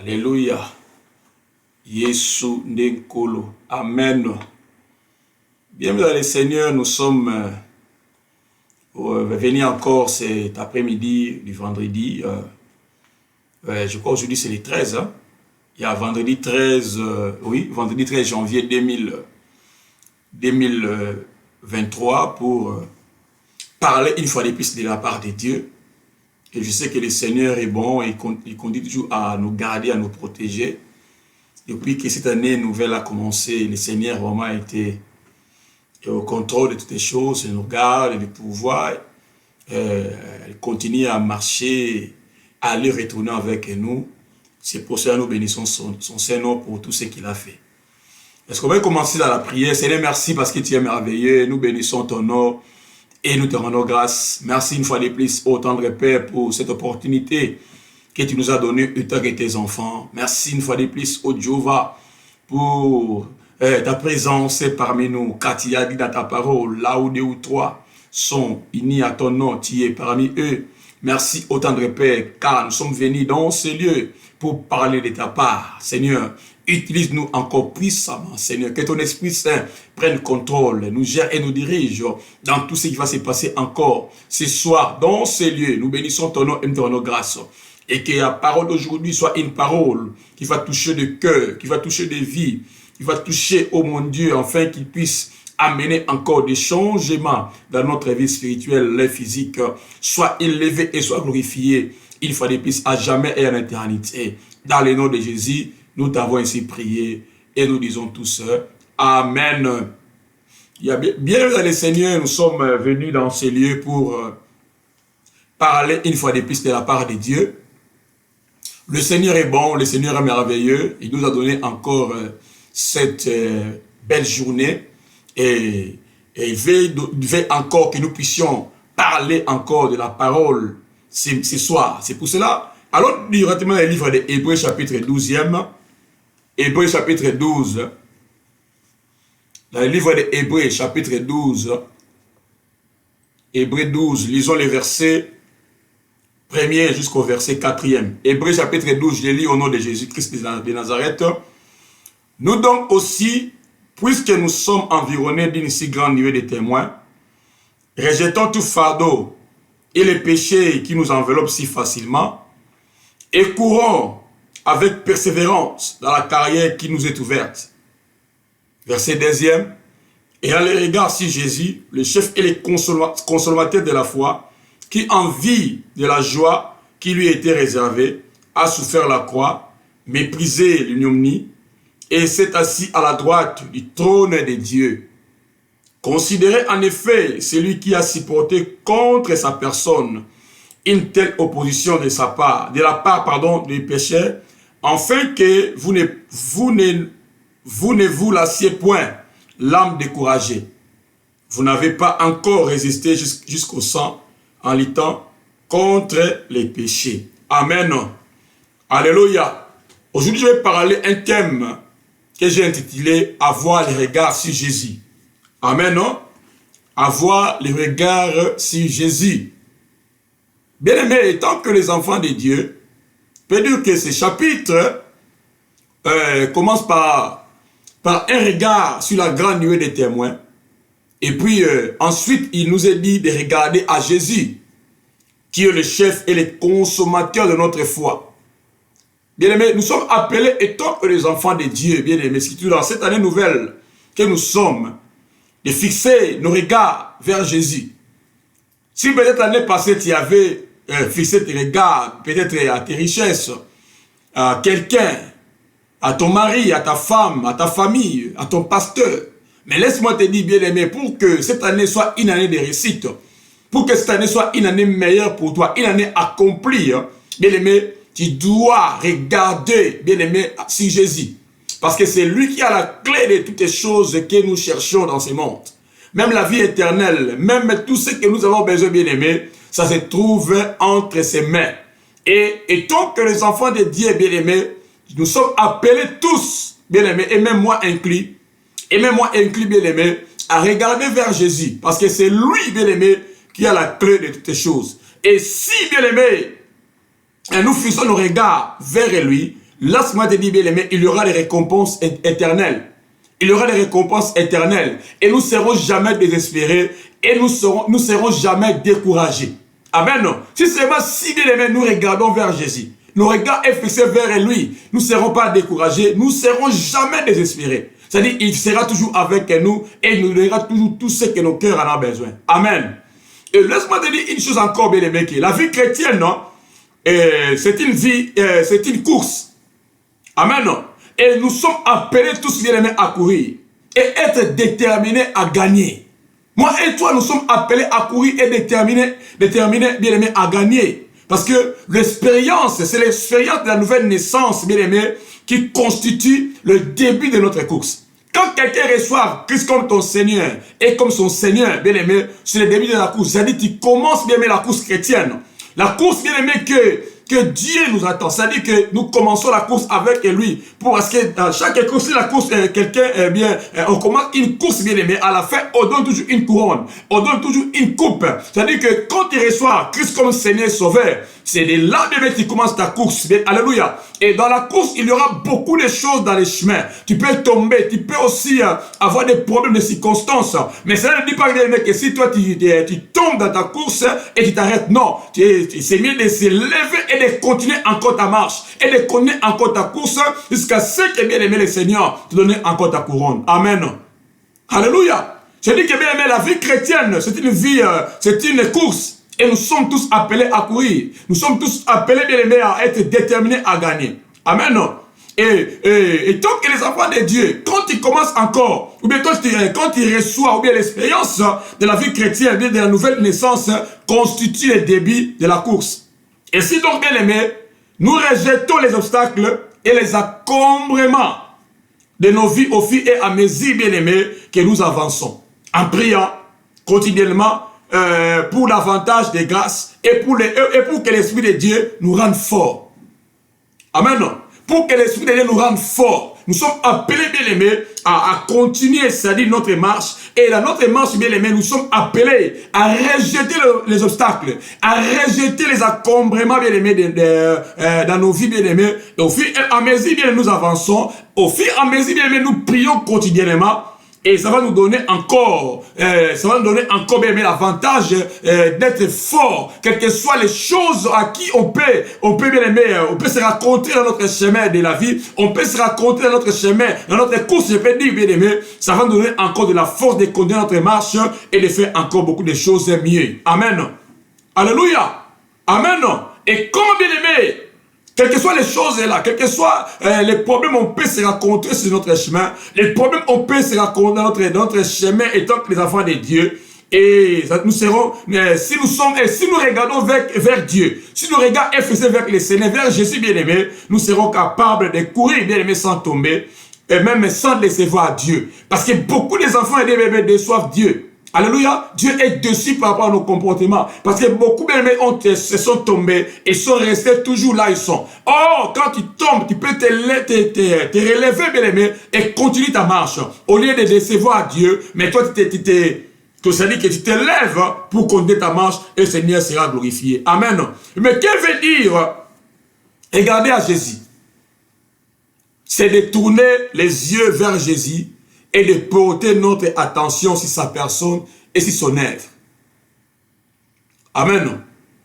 Alléluia. Yesu Nkolo. Amen. Bienvenue dans le Seigneur. Nous sommes venus encore cet après-midi du vendredi. Je crois aujourd'hui c'est le 13. Hein? Il y a vendredi 13, vendredi 13 janvier 2023 pour parler une fois de plus de la part de Dieu. Et je sais que le Seigneur est bon et il continue toujours à nous garder, à nous protéger. Depuis que cette année nouvelle a commencé, le Seigneur vraiment a été au contrôle de toutes les choses, il nous garde, le pouvoir, il continue à marcher, à aller retourner avec nous. C'est pour cela que nous bénissons son Seigneur pour tout ce qu'il a fait. Est-ce qu'on va commencer dans la prière? Seigneur, merci parce que tu es merveilleux. Nous bénissons ton nom et nous te rendons grâce. Merci une fois de plus, ô tendre Père, pour cette opportunité que tu nous as donnée, toi et tes enfants. Merci une fois de plus, ô Jéhovah, pour ta présence parmi nous. Car tu as dit dans ta parole, là où deux ou trois sont unis à ton nom, tu es parmi eux. Merci, ô tendre Père, car nous sommes venus dans ce lieu pour parler de ta part. Seigneur, utilise-nous encore puissamment, Seigneur. Que ton Esprit Saint prenne contrôle, nous gère et nous dirige dans tout ce qui va se passer encore ce soir dans ces lieux. Nous bénissons ton nom et nous te rendons grâce. Et que la parole d'aujourd'hui soit une parole qui va toucher de cœur, qui va toucher de vie, qui va toucher, oh mon Dieu, afin qu'il puisse amener encore des changements dans notre vie spirituelle et physique. Soit élevé et soit glorifié, une fois de plus, à jamais et en éternité. Dans le nom de Jésus, nous t'avons ainsi prié et nous disons tous Amen. Bien dans le Seigneur, nous sommes venus dans ces lieux pour parler une fois de plus de la part de Dieu. Le Seigneur est bon, le Seigneur est merveilleux. Il nous a donné encore cette belle journée et il veut encore que nous puissions parler encore de la parole ce soir. C'est pour cela, allons directement dans le livre de Hébreux chapitre 12e. Hébreux chapitre 12. Dans le livre de Hébreux chapitre 12. Hébreux 12, lisons les versets 1er jusqu'au verset 4e. Hébreux chapitre 12, je lis au nom de Jésus-Christ de Nazareth. Nous donc aussi, puisque nous sommes environnés d'une si grande nuée de témoins, rejetons tout fardeau et les péchés qui nous enveloppent si facilement, et courons avec persévérance dans la carrière qui nous est ouverte. Verset 2e. Et à l'égard sur Jésus, le chef et le consommateur de la foi, qui en vue de la joie qui lui était réservée, a souffert la croix, méprisé l'ignominie, et s'est assis à la droite du trône de Dieu. Considérez en effet celui qui a supporté contre sa personne une telle opposition de la part des pécheurs, afin que vous ne vous lassiez point l'âme découragée. Vous n'avez pas encore résisté jusqu'au sang en luttant contre les péchés. Amen. Alléluia. Aujourd'hui, je vais parler un thème que j'ai intitulé « Avoir le regard sur Jésus ». Amen. Avoir le regard sur Jésus. Bien aimé, tant que les enfants de Dieu, peut dire que ce chapitre commence par un regard sur la grande nuée des témoins. Et puis ensuite, il nous est dit de regarder à Jésus, qui est le chef et le consommateur de notre foi. Bien aimé, nous sommes appelés, étant que les enfants de Dieu, bien aimé, c'est dans cette année nouvelle que nous sommes, de fixer nos regards vers Jésus. Si peut-être l'année passée, tu avais fixé tes regards, peut-être à tes richesses, à quelqu'un, à ton mari, à ta femme, à ta famille, à ton pasteur. Mais laisse-moi te dire, bien aimé, pour que cette année soit une année de réussite, pour que cette année soit une année meilleure pour toi, une année accomplie, bien aimé, tu dois regarder, bien aimé, sur Jésus. Parce que c'est lui qui a la clé de toutes les choses que nous cherchons dans ce monde. Même la vie éternelle, même tout ce que nous avons besoin, bien aimé, ça se trouve entre ses mains. Et tant que les enfants de Dieu, bien aimés, nous sommes appelés tous, bien aimés, et même moi inclus, bien aimé, à regarder vers Jésus. Parce que c'est lui, bien aimé, qui a la clé de toutes les choses. Et si, bien aimé, nous fixons nos regards vers lui, laisse-moi te dire, bien aimé, il y aura des récompenses éternelles. Il y aura des récompenses éternelles. Et nous ne serons jamais désespérés. Et nous serons jamais découragés. Amen. Si seulement, si bien aimé, nous regardons vers Jésus, nos regards est fixé vers lui, nous ne serons pas découragés, nous ne serons jamais désespérés. C'est-à-dire, il sera toujours avec nous et il nous donnera toujours tout ce que nos cœurs en ont besoin. Amen. Et laisse-moi te dire une chose encore, bien aimé, la vie chrétienne, c'est une vie, c'est une course. Amen. Et nous sommes appelés tous, bien aimés, à courir et être déterminés à gagner. Moi et toi, nous sommes appelés à courir et déterminés, bien aimés, à gagner. Parce que l'expérience, c'est l'expérience de la nouvelle naissance, bien aimé, qui constitue le début de notre course. Quand quelqu'un reçoit Christ comme ton Seigneur et comme son Seigneur, bien aimé, c'est le début de la course. C'est-à-dire qu'il commence, bien aimé, la course chrétienne. La course, bien aimé, que Dieu nous attend. C'est-à-dire que nous commençons la course avec lui. Parce que dans chaque course, la course, on commence une course, bien aimé. À la fin, on donne toujours une couronne. On donne toujours une coupe. C'est-à-dire que quand tu reçois Christ comme Seigneur Sauveur, c'est de là, bien aimé, que tu commences ta course. Bien, alléluia. Et dans la course, il y aura beaucoup de choses dans les chemins. Tu peux tomber, tu peux aussi avoir des problèmes de circonstances. Mais ça ne dit pas, bien aimé, que si toi, tu tombes dans ta course et tu t'arrêtes. Non. C'est mieux de se lever et de continuer encore ta marche et de continuer encore ta course jusqu'à ce que, bien aimé, le Seigneur te donne encore ta couronne. Amen. Alléluia. Je dis que, bien aimé, la vie chrétienne, c'est une vie, c'est une course. Et nous sommes tous appelés à courir. Nous sommes tous appelés, bien aimés, à être déterminés à gagner. Amen. Et tant que les enfants de Dieu, quand ils commencent encore, ou bien quand ils reçoivent, ou bien l'expérience de la vie chrétienne, bien de la nouvelle naissance, constitue le début de la course. Et si donc, bien aimés, nous rejetons les obstacles et les encombrements de nos vies au fil et à mesure, bien aimés, que nous avançons, en priant quotidiennement, pour l'avantage des grâces et pour que l'Esprit de Dieu nous rende forts. Amen. Pour que l'Esprit de Dieu nous rende forts. Nous sommes appelés, bien aimés, à continuer, c'est-à-dire notre marche. Et dans notre marche, bien aimés, nous sommes appelés à rejeter les obstacles, à rejeter les encombrements, bien aimés, dans nos vies, bien aimés. Et au fur et à mesure, bien aimés, nous avançons. Au fur et à mesure, bien aimés, nous prions quotidiennement. Et ça va nous donner encore, bien aimé, l'avantage d'être fort, quelles que soient les choses à qui on peut bien aimer, on peut se raconter dans notre chemin de la vie, on peut se raconter dans notre chemin, dans notre course, je peux dire, bien aimé, ça va nous donner encore de la force de conduire notre marche et de faire encore beaucoup de choses mieux. Amen. Alléluia. Amen. Et comme bien aimé, quelles que soient les choses là, quels que soient les problèmes, on peut se rencontrer sur notre chemin. Les problèmes, on peut se rencontrer dans notre chemin étant que les enfants de Dieu. Et nous serons, si nous regardons vers Dieu, si nos regards est fixé vers le Seigneur, vers Jésus bien-aimé, nous serons capables de courir bien-aimé sans tomber, et même sans décevoir Dieu. Parce que beaucoup des enfants et des bébés déçoivent Dieu. Alléluia, Dieu est dessus par rapport à nos comportements. Parce que beaucoup de se sont tombés et sont restés toujours là où ils sont. Or, quand tu tombes, tu peux te relever, bien aimé, et continuer ta marche. Au lieu de décevoir Dieu, mais toi, ça dit que tu te lèves pour continuer ta marche et le Seigneur sera glorifié. Amen. Mais qu'est-ce que veut dire regarder à Jésus? C'est de tourner les yeux vers Jésus et de porter notre attention sur sa personne et sur son œuvre. Amen.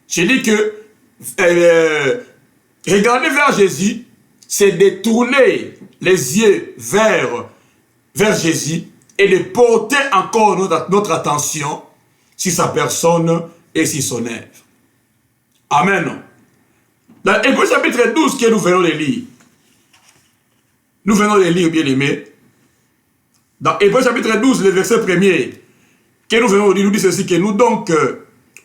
Je dis que regarder vers Jésus, c'est de tourner les yeux vers Jésus et de porter encore notre attention sur sa personne et sur son œuvre. Amen. Dans Hébreux chapitre 12 que nous venons de lire, bien aimés, dans Hébreux chapitre 12, le verset 1er, que nous venons de lire, nous dit ceci, que nous donc,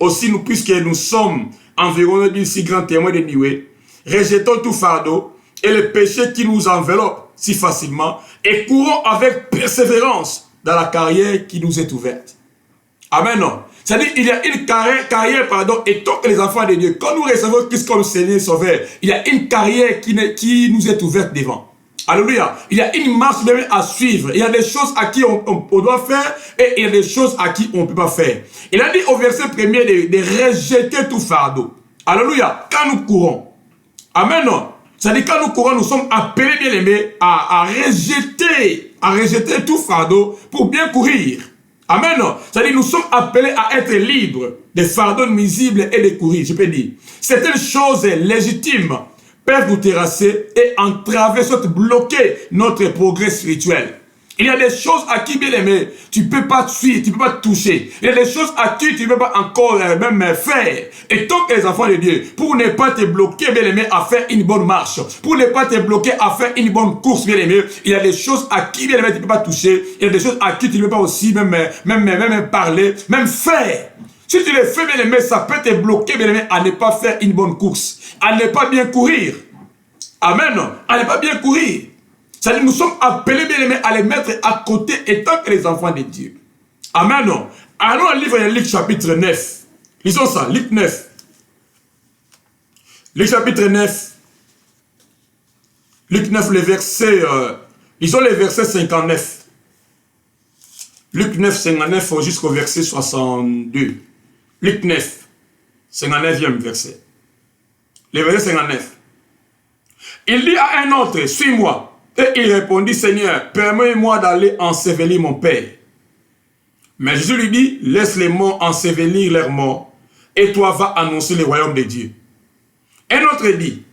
aussi nous, puisque nous sommes environnés d'une si grande témoin de nuée, rejetons tout fardeau et le péché qui nous enveloppe si facilement et courons avec persévérance dans la carrière qui nous est ouverte. Amen. C'est-à-dire, il y a une carrière, et tant que les enfants de Dieu, quand nous recevons Christ comme Seigneur Sauveur, il y a une carrière qui nous est ouverte devant. Alléluia. Il y a une marche même à suivre. Il y a des choses à qui on doit faire et il y a des choses à qui on ne peut pas faire. Il a dit au verset 1er de rejeter tout fardeau. Alléluia. Quand nous courons. Amen. C'est-à-dire quand nous courons, nous sommes appelés, bien aimés, à rejeter tout fardeau pour bien courir. Amen. C'est-à-dire nous sommes appelés à être libres des fardeaux nuisibles et de courir, je peux dire. Certaines choses légitimes peuvent nous terrasser et entraver, soit bloquer notre progrès spirituel. Il y a des choses à qui, bien aimé, tu ne peux pas suivre, tu ne peux pas toucher. Il y a des choses à qui tu ne peux pas encore même faire. Et tant que les enfants de Dieu, pour ne pas te bloquer, bien aimé, à faire une bonne marche, pour ne pas te bloquer à faire une bonne course, bien aimé, il y a des choses à qui, bien aimé, tu ne peux pas toucher. Il y a des choses à qui tu ne peux pas aussi même parler, même faire. Si tu le fais, bien aimé, ça peut te bloquer, bien aimé, à ne pas faire une bonne course, à ne pas bien courir. Amen. À ne pas bien courir. C'est-à-dire nous sommes appelés, bien aimés, à les mettre à côté étant que les enfants de Dieu. Amen. Allons au livre de Luc chapitre 9. Lisons ça, Luc 9. Luc chapitre 9. Luc 9, le verset, lisons les versets 59. Luc 9, 59 jusqu'au verset 62. Luc 9, 59e verset. Le verset 59. Il dit à un autre, suis-moi. Et il répondit, Seigneur, permets-moi d'aller ensevelir mon père. Mais Jésus lui dit, laisse les morts ensevelir leurs morts, et toi va annoncer le royaume de Dieu. Un autre dit,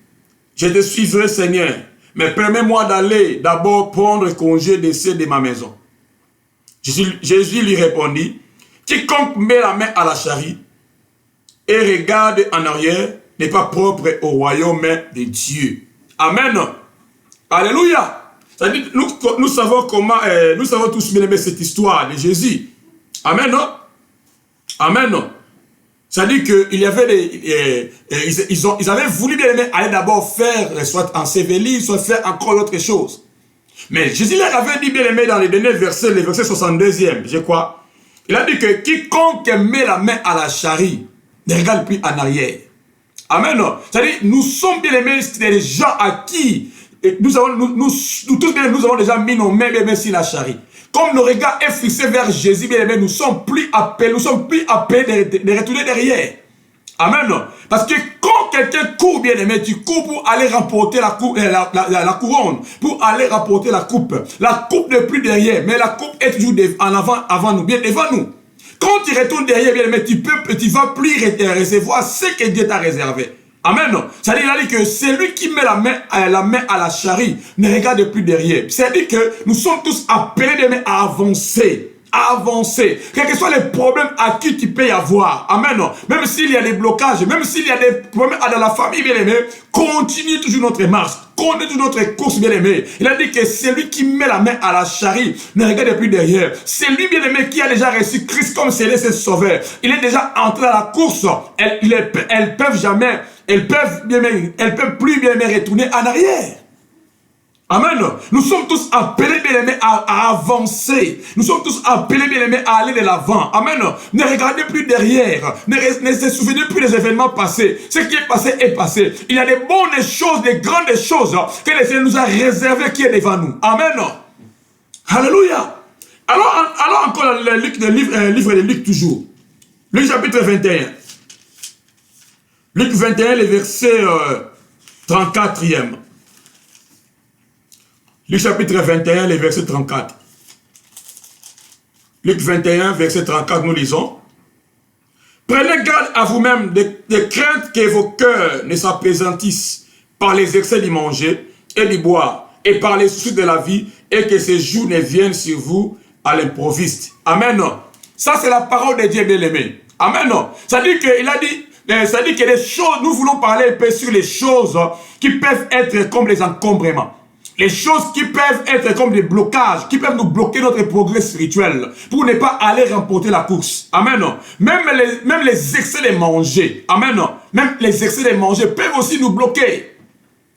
je te suivrai, Seigneur, mais permets-moi d'aller d'abord prendre congé de ceux de ma maison. Jésus lui répondit, quiconque met la main à la charrie et regarde en arrière n'est pas propre au royaume de Dieu. Amen. Alléluia. C'est-à-dire, nous savons comment, nous savons tous bien aimer cette histoire de Jésus. Amen. Amen. C'est-à-dire qu'il y avait ils avaient voulu bien aimer aller d'abord faire, soit ensevelir, soit faire encore d'autres choses. Mais Jésus leur avait dit bien aimé dans les derniers versets, le verset 62e, je crois. Il a dit que quiconque met la main à la charrie ne regarde plus en arrière. Amen. C'est-à-dire, nous sommes bien aimés des gens à qui nous tous bien, nous avons déjà mis nos mains bien sur la charrie. Comme nos regards est fixé vers Jésus, bien aimé, nous sommes plus appelés de retourner derrière. Amen. Parce que quand quelqu'un court, bien aimé, tu cours pour aller remporter la couronne, pour aller remporter la coupe. La coupe n'est plus derrière, mais la coupe est toujours en avant nous, bien devant nous. Quand tu retournes derrière, bien aimé, tu ne vas plus recevoir ce que Dieu t'a réservé. Amen. C'est-à-dire, il a dit que celui qui met la main à la charrie ne regarde plus derrière. C'est-à-dire que nous sommes tous appelés bien aimé, à avancer. Avancer. Quels que soient les problèmes à qui tu peux y avoir. Amen. Même s'il y a des blocages, même s'il y a des problèmes dans la famille, bien aimé, continue toujours notre marche. Continue toujours notre course, bien aimé. Il a dit que celui qui met la main à la charrie ne regarde plus derrière. C'est lui, bien aimé, qui a déjà reçu Christ comme céleste sauveur. Il est déjà entré dans la course. Elles peuvent plus bien aimé retourner en arrière. Amen. Nous sommes tous appelés, bien aimés, à avancer. Nous sommes tous appelés, bien aimés, à aller de l'avant. Amen. Ne regardez plus derrière. Ne se souvenez plus des événements passés. Ce qui est passé est passé. Il y a des bonnes choses, des grandes choses que le Seigneur nous a réservées qui est devant nous. Amen. Alléluia. Alors encore le livre de Luc toujours. Luc chapitre 21. Luc 21, le verset 34e. Luc chapitre 21, le verset 34. Luc 21, verset 34, nous lisons. Prenez garde à vous-même de crainte que vos cœurs ne s'apaisantissent par les excès du manger et du boire et par les soucis de la vie et que ces jours ne viennent sur vous à l'improviste. Amen. Ça, c'est la parole de Dieu bien-aimé. Amen. Ça dit qu'il a dit, ça dit que les choses, nous voulons parler un peu sur les choses qui peuvent être comme les encombrements. Les choses qui peuvent être comme des blocages, qui peuvent nous bloquer notre progrès spirituel pour ne pas aller remporter la course. Amen. Même les excès de manger. Amen. Même les excès de manger peuvent aussi nous bloquer.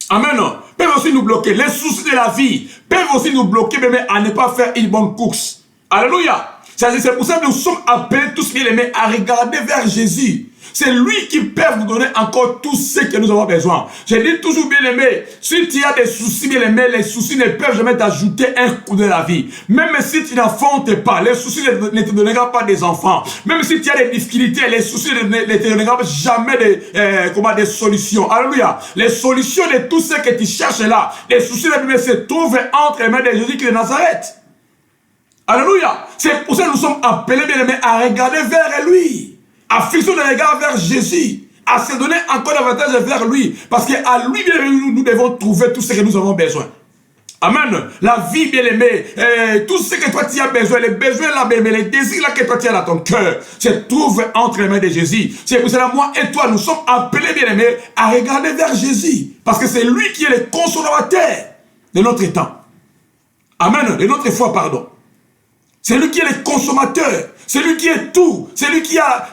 Amen. Peuvent aussi nous bloquer. Les soucis de la vie peuvent aussi nous bloquer, même à ne pas faire une bonne course. Alléluia. C'est pour ça que nous sommes appelés tous, bien aimés, à regarder vers Jésus. C'est lui qui peut nous donner encore tout ce que nous avons besoin. Je dis toujours, bien aimé, si tu as des soucis, bien aimé, les soucis ne peuvent jamais t'ajouter un coup de la vie. Même si tu n'enfantes pas, les soucis ne te donneront pas des enfants. Même si tu as des difficultés, les soucis ne te donneront jamais des solutions. Alléluia. Les solutions de tout ce que tu cherches là, les soucis se trouvent entre les mains de Jésus de Nazareth. Alléluia. C'est pour ça que nous sommes appelés, bien aimés, à regarder vers lui. À fixer le regard vers Jésus, à se donner encore davantage vers lui, parce qu'à lui, bien aimé, nous devons trouver tout ce que nous avons besoin. Amen. La vie, bien aimé, tout ce que toi tu as besoin, les besoins là, bien aimé, les désirs là que toi tu as dans ton cœur, se trouvent entre les mains de Jésus. C'est pour cela, moi et toi, nous sommes appelés, bien aimé, à regarder vers Jésus, parce que c'est lui qui est le consolateur de notre temps. Amen. De notre foi, pardon. C'est lui qui est le consommateur. C'est lui qui est tout. C'est lui qui a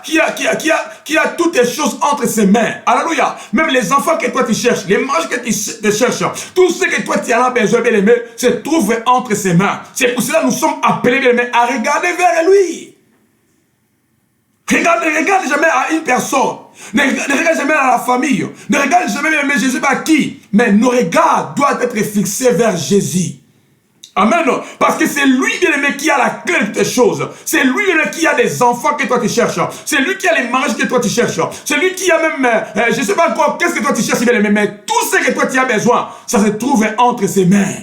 toutes les choses entre ses mains. Alléluia. Même les enfants que toi tu cherches, les marges que tu cherches, tout ce que toi tu as besoin, bien aimé, se trouve entre ses mains. C'est pour cela que nous sommes appelés, bien aimé, à regarder vers lui. Regarde jamais à une personne. Ne regarde jamais à la famille. Ne regarde jamais, bien aimé, je ne sais pas qui. Mais nos regards doivent être fixés vers Jésus. Amen. Parce que c'est lui, bien aimé, qui a la clé de toutes les choses. C'est lui, bien aimé, qui a des enfants que toi tu cherches. C'est lui qui a les mariages que toi tu cherches. C'est lui qui a même, je ne sais pas encore, qu'est-ce que toi tu cherches, bien aimé, mais tout ce que toi tu as besoin, ça se trouve entre ses mains.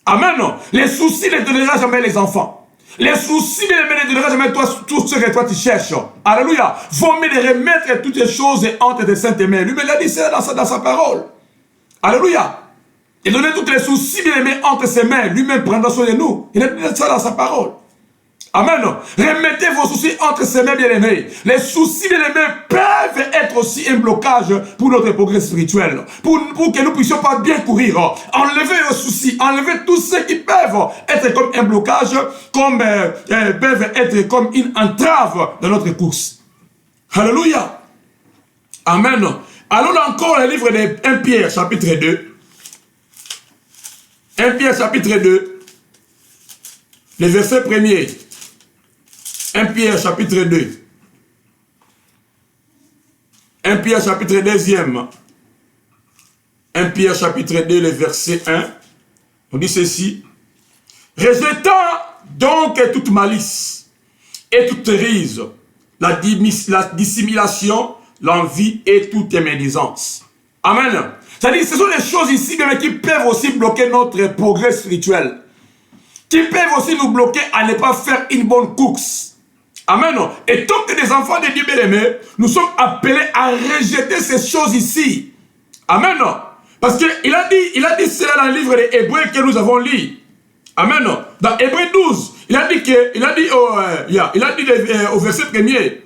Amen. Les soucis ne donnera jamais les enfants. Les soucis, bien aimé, ne donnera jamais toi, tout ce que toi tu cherches. Alléluia. Vaut mieux de remettre toutes les choses entre tes saintes mains. Lui-même l'a dit ça dans sa parole. Alléluia. Il donnait tous les soucis, bien aimés, entre ses mains. Lui-même prendra soin de nous. Il a dit ça dans sa parole. Amen. Remettez vos soucis entre ses mains, bien aimés. Les soucis, bien aimés, peuvent être aussi un blocage pour notre progrès spirituel. Pour que nous ne puissions pas bien courir. Enlevez vos soucis. Enlevez tous ceux qui peuvent être comme un blocage, peuvent être comme une entrave dans notre course. Alléluia. Amen. Allons encore le livre de 1 Pierre, chapitre 2. 1 Pierre chapitre 2, le verset 1er. 1 Pierre chapitre 2. 1 Pierre chapitre 2e. 1 Pierre chapitre 2, le verset 1. On dit ceci. Rejetant donc toute malice et toute rise, la dissimulation, l'envie et toute médisance. Amen. C'est-à-dire, ce sont des choses ici même qui peuvent aussi bloquer notre progrès spirituel. Qui peuvent aussi nous bloquer à ne pas faire une bonne course. Amen. Et tant que des enfants de Dieu bien-aimés, nous sommes appelés à rejeter ces choses ici. Amen. Parce qu'il a dit cela dans le livre des Hébreux que nous avons lu. Amen. Dans Hébreux 12, il a dit au verset 1er,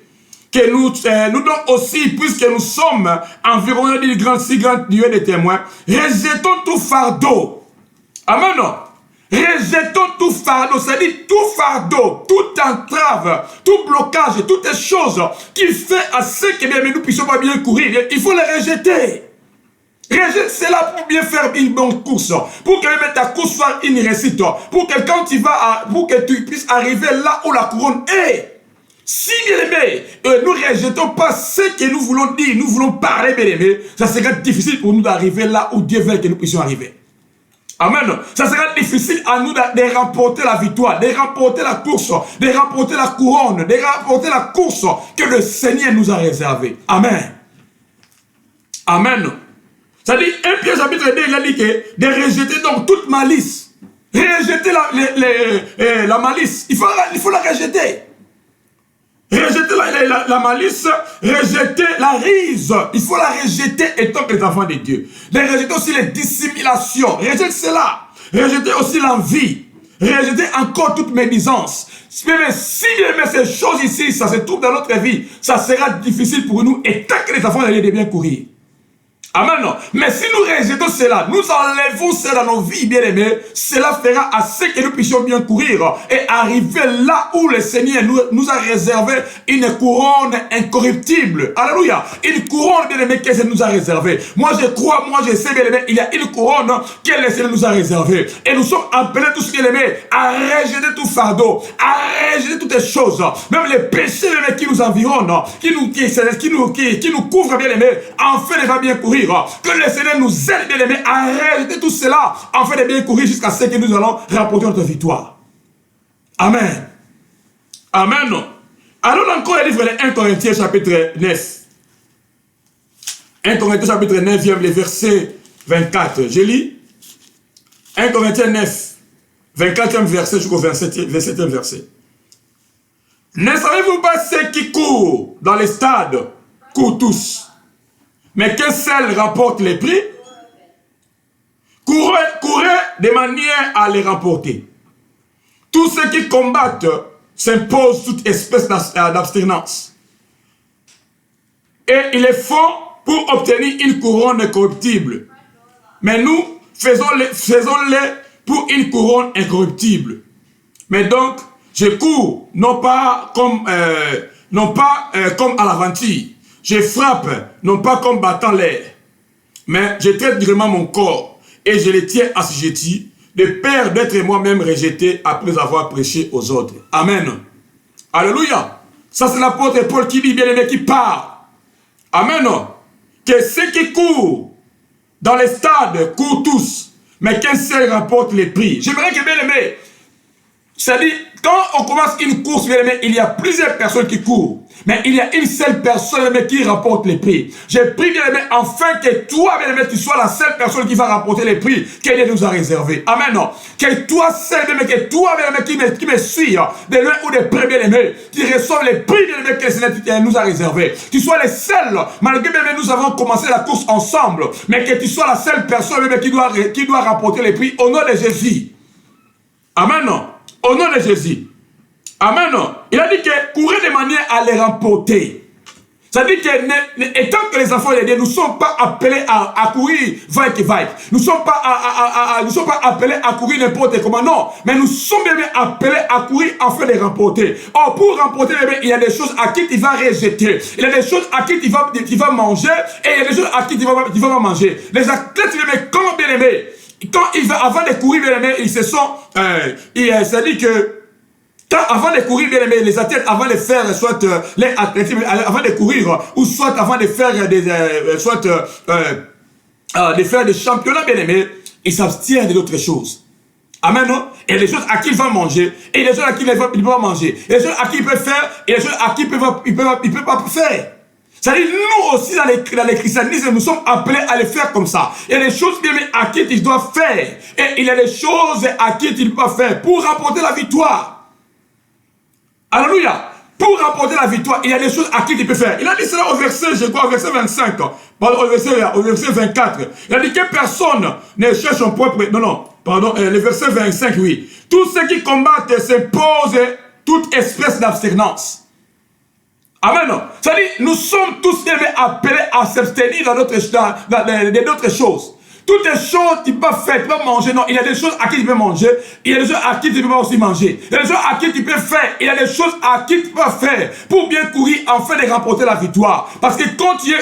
que nous donc aussi, puisque nous sommes environnés d'une si grande nuée de témoins, rejetons tout fardeau. Amen. Rejetons tout fardeau, c'est-à-dire tout fardeau, toute entrave, tout blocage, toutes les choses qui fait à ce que bien, nous puissions pas bien courir. Il faut les rejeter. Rejette cela pour bien faire une bonne course, pour que même ta course soit une réussite, pour que quand tu vas, pour que tu puisses arriver là où la couronne est. Si, bien aimé, nous ne rejetons pas ce que nous voulons dire, nous voulons parler, bien aimé, ça sera difficile pour nous d'arriver là où Dieu veut que nous puissions arriver. Amen. Ça sera difficile à nous de remporter la victoire, de remporter la course, de remporter la couronne, de remporter la course que le Seigneur nous a réservée. Amen. Amen. C'est-à-dire, 1 Pierre chapitre 2, il a dit que de rejeter donc toute malice. Rejeter la malice. Il faut la rejeter. Rejeter la malice, rejeter la rise. Il faut la rejeter étant que les enfants de Dieu. De rejeter aussi les dissimulations. Rejeter cela. Rejeter aussi l'envie. Rejeter encore toute médisance. Mais si ces choses ici, ça se trouve dans notre vie, ça sera difficile pour nous étant que les enfants de Dieu de bien courir. Amen. Mais si nous rejetons cela, nous enlevons cela dans nos vies, bien-aimés, cela fera à ce que nous puissions bien courir et arriver là où le Seigneur nous a réservé une couronne incorruptible. Alléluia. Une couronne, bien-aimé, que nous a réservé. Moi, je crois, moi, je sais, bien-aimé, il y a une couronne que le Seigneur nous a réservée. Et nous sommes appelés tous, bien-aimés, à rejeter tout fardeau, à rejeter toutes les choses, même les péchés, bien-aimés, qui nous environnent, qui nous couvrent, bien-aimés, afin de va bien courir. Que le Seigneur nous aide, bien aimés, à rejeter tout cela, afin de bien courir jusqu'à ce que nous allons rapporter notre victoire. Amen. Amen. Alors encore, le livre de 1 Corinthiens chapitre 9. 1 Corinthiens chapitre 9, le verset 24. Je lis 1 Corinthiens 9, 24e verset jusqu'au 27e verset. Ne savez-vous pas ceux qui courent dans les stades courent tous, mais qu'un seul rapporte les prix? Courez de manière à les remporter. Tous ceux qui combattent s'imposent toute espèce d'abstinence. Et il est fort pour obtenir une couronne incorruptible. Mais nous faisons-les pour une couronne incorruptible. Mais donc, je cours, non pas comme à l'aventure. Je frappe, non pas comme battant l'air, mais je traite durement mon corps et je le tiens assujetti, de peur d'être moi-même rejeté après avoir prêché aux autres. Amen. Alléluia. Ça, c'est l'apôtre Paul qui dit, bien-aimé, qui parle. Amen. Que ceux qui courent dans les stades courent tous, mais qu'un seul rapporte les prix. J'aimerais que, bien-aimé, c'est-à-dire, quand on commence une course, bien aimé, il y a plusieurs personnes qui courent. Mais il y a une seule personne, bien aimé, qui rapporte les prix. J'ai pris, bien aimé, afin que toi, bien aimé, tu sois la seule personne qui va rapporter les prix qu'elle nous a réservés. Amen. Que toi, seul, bien aimé, que toi, bien aimé, qui me suis, de loin ou de près, bien aimé, qui reçoive les prix, bien aimé, que le Seigneur nous a réservés. Tu sois les seuls, malgré, bien aimé, nous avons commencé la course ensemble, mais que tu sois la seule personne, bien aimé, qui doit rapporter les prix au nom de Jésus. Amen. Au nom de Jésus. Amen. Il a dit que courez de manière à les remporter. C'est-à-dire que, étant que les enfants de Dieu, nous ne sommes pas appelés à courir vaille. Nous ne sommes pas appelés à courir n'importe comment, non. Mais nous sommes bien appelés à courir afin de remporter. Or, pour remporter, il y a des choses à qui tu vas rejeter. Il y a des choses à qui tu vas manger. Et il y a des choses à qui tu vas manger. Les athlètes, quand bien aimé, quand avant de courir, bien aimé, ils se sont... c'est-à-dire que avant de courir, bien aimé, les athlètes, avant de faire soit les athlètes, avant de courir, ou soit avant de faire de faire des championnats, bien aimé, ils s'abstiennent d'autres choses. Amen, non? Et les choses à qui il va manger, et les choses à qui il va manger, et les choses à qui il peut faire, et les choses à qui il ne peut pas faire. C'est-à-dire, nous aussi, dans le christianisme, nous sommes appelés à les faire comme ça. Il y a des choses, bien aimé, à qui tu dois faire, et il y a des choses à qui tu ne peux pas faire pour remporter la victoire. Alléluia. Pour remporter la victoire, il y a des choses à qui tu peux faire. Il a dit cela au verset, je crois, au verset 25. Pardon, au verset 24. Il a dit que personne ne cherche son propre... le verset 25, oui. Tous ceux qui combattent s'imposent toute espèce d'abstinence. Amen. C'est-à-dire, nous sommes tous appelés à s'abstenir d'autres choses. Toutes les choses tu peux faire, tu peux manger. Non, il y a des choses à qui tu peux manger. Il y a des choses à qui tu peux aussi manger. Il y a des choses à qui tu peux faire. Il y a des choses à qui tu peux faire pour bien courir afin de remporter la victoire. Parce que quand tu es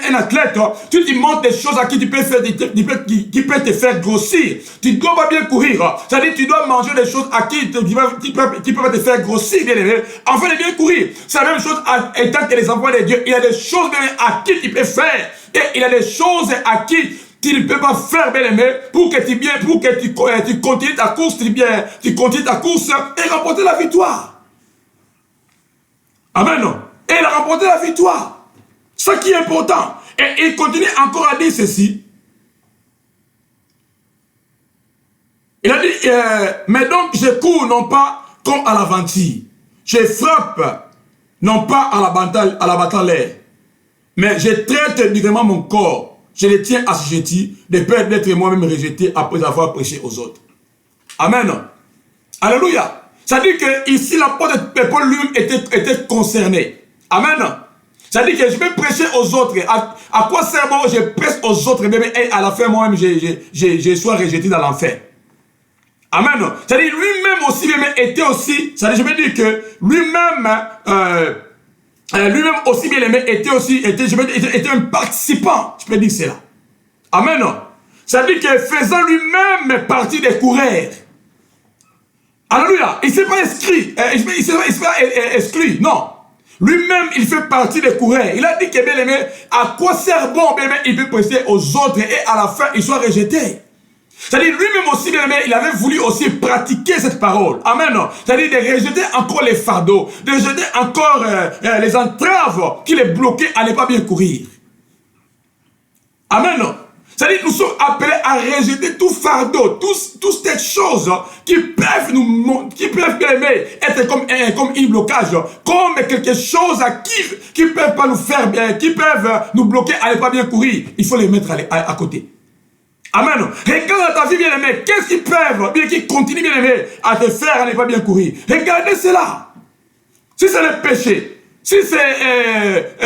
un athlète, tu te montres des choses à qui tu peux faire, qui peut te faire grossir. Tu dois pas bien courir. C'est-à-dire tu dois manger des choses à qui peuvent te faire grossir, bien aimé, afin de bien courir. C'est la même chose étant que les enfants de Dieu. Il y a des choses à qui tu peux faire. Et il y a des choses à qui tu ne peux pas faire, bien aimé, pour que tu continues ta course, tu continues ta course et remporter la victoire. Amen. Et il a remporté la victoire. Ce qui est important. Et il continue encore à dire ceci. Il a dit, mais donc je cours non pas comme à l'aventure. Je frappe non pas à la bataille, mais je traite durement mon corps. Je le tiens assujetti de peur d'être moi-même rejeté après avoir prêché aux autres. Amen. Alléluia. Ça dit que ici l'apôtre Paul lui-même était concerné. Amen. C'est-à-dire que je vais prêcher aux autres. À quoi sert bon, je prêche aux autres, et à la fin, moi-même, je sois rejeté dans l'enfer. Amen. C'est-à-dire, lui-même aussi, était aussi, c'est-à-dire, je veux dire que lui-même, lui-même aussi, bien aimé, était un participant. Je peux dire cela. Amen. C'est-à-dire que faisant lui-même partie des coureurs. Alléluia. Il ne s'est pas inscrit. Il ne s'est pas exclu. Non. Lui-même, il fait partie des coureurs. Il a dit que, bien aimé, à quoi sert bon, bien aimé, il peut prêcher aux autres et à la fin, il soit rejeté. C'est-à-dire, lui-même aussi, bien aimé, il avait voulu aussi pratiquer cette parole. Amen. C'est-à-dire de rejeter encore les fardeaux, de rejeter encore les entraves qui les bloquaient à ne pas bien courir. Amen. C'est-à-dire nous sommes appelés à rejeter tout fardeau, toutes ces choses qui peuvent bien aimer, être comme un blocage, comme quelque chose qui peuvent pas nous faire bien, qui peuvent nous bloquer à ne pas bien courir. Il faut les mettre à côté. Amen. Regarde ta vie, bien aimé. Qu'est-ce qui peuvent, bien qui continue, bien aimé, à te faire à ne pas bien courir? Regardez cela. Si c'est le péché, si c'est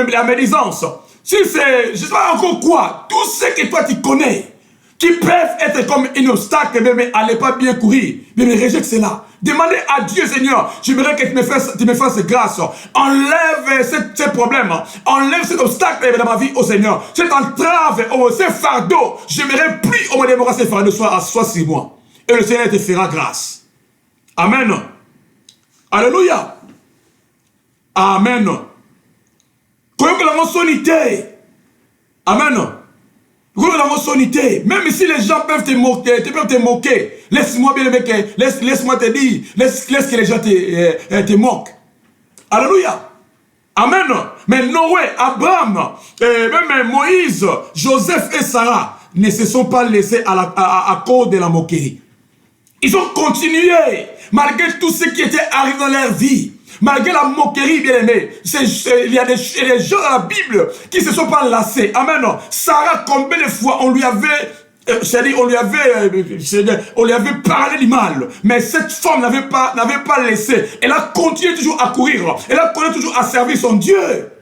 la médisance, si c'est, je ne sais pas encore quoi, tout ce que toi tu connais, qui peuvent être comme un obstacle, mais à ne pas bien courir, mais rejette cela. Demandez à Dieu, Seigneur, j'aimerais que tu me fasses grâce. Enlève ces problèmes, enlève cet obstacle dans ma vie, oh Seigneur. Cette entrave, oh, ces fardeaux, j'aimerais plus, oh mon Dieu, ces fardeaux soit sur moi. Et le Seigneur te fera grâce. Amen. Alléluia. Amen. Croyons que la monsonité. Amen. Croyons que la monsonité. Même si les gens peuvent te moquer, laisse-moi bien aimé, laisse-moi te dire, laisse que les gens te moquent. Alléluia. Amen. Mais Noé, Abraham, même Moïse, Joseph et Sarah ne se sont pas laissés à cause de la moquerie. Ils ont continué, malgré tout ce qui était arrivé dans leur vie. Malgré la moquerie, bien aimé, il y a des gens dans la Bible qui ne se sont pas lassés. Amen. Sarah, combien de fois on lui avait parlé du mal, mais cette femme n'avait pas laissé. Elle a continué toujours à courir. Elle a continué toujours à servir son Dieu.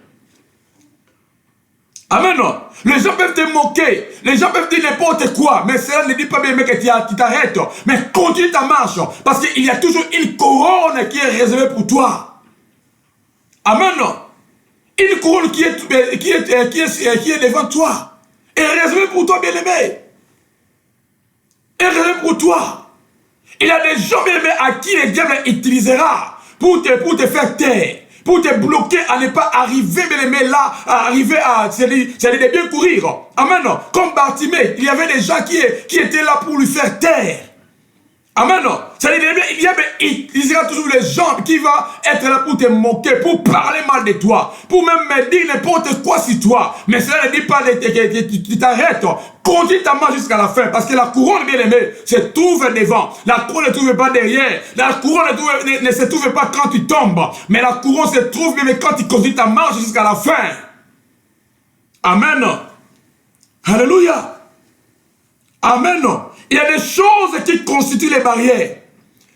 Amen. Les gens peuvent te moquer, les gens peuvent dire n'importe quoi, mais cela ne dit pas bien que tu t'arrêtes. Mais continue ta marche, parce qu'il y a toujours une couronne qui est réservée pour toi. Amen. Une couronne qui est devant toi. Et réservée pour toi, bien-aimé. Et réservée pour toi. Il y a des gens, bien-aimés, à qui le diable utilisera pour te faire taire. Pour te bloquer à ne pas arriver, bien aimé, là, c'est-à-dire de bien courir. Amen. Comme Bartimée, il y avait des gens qui étaient là pour lui faire taire. Amen. C'est-à-dire, il y aura toujours les gens qui vont être là pour te moquer, pour parler mal de toi, pour même me dire n'importe quoi sur toi. Mais cela ne dit pas que tu t'arrêtes. Continue ta marche jusqu'à la fin, parce que la couronne, bien aimée, se trouve devant. La couronne ne se trouve pas derrière. La couronne ne se trouve pas quand tu tombes. Mais la couronne se trouve même quand tu continues ta marche jusqu'à la fin. Amen. Alléluia. Amen. Il y a des choses qui constituent les barrières,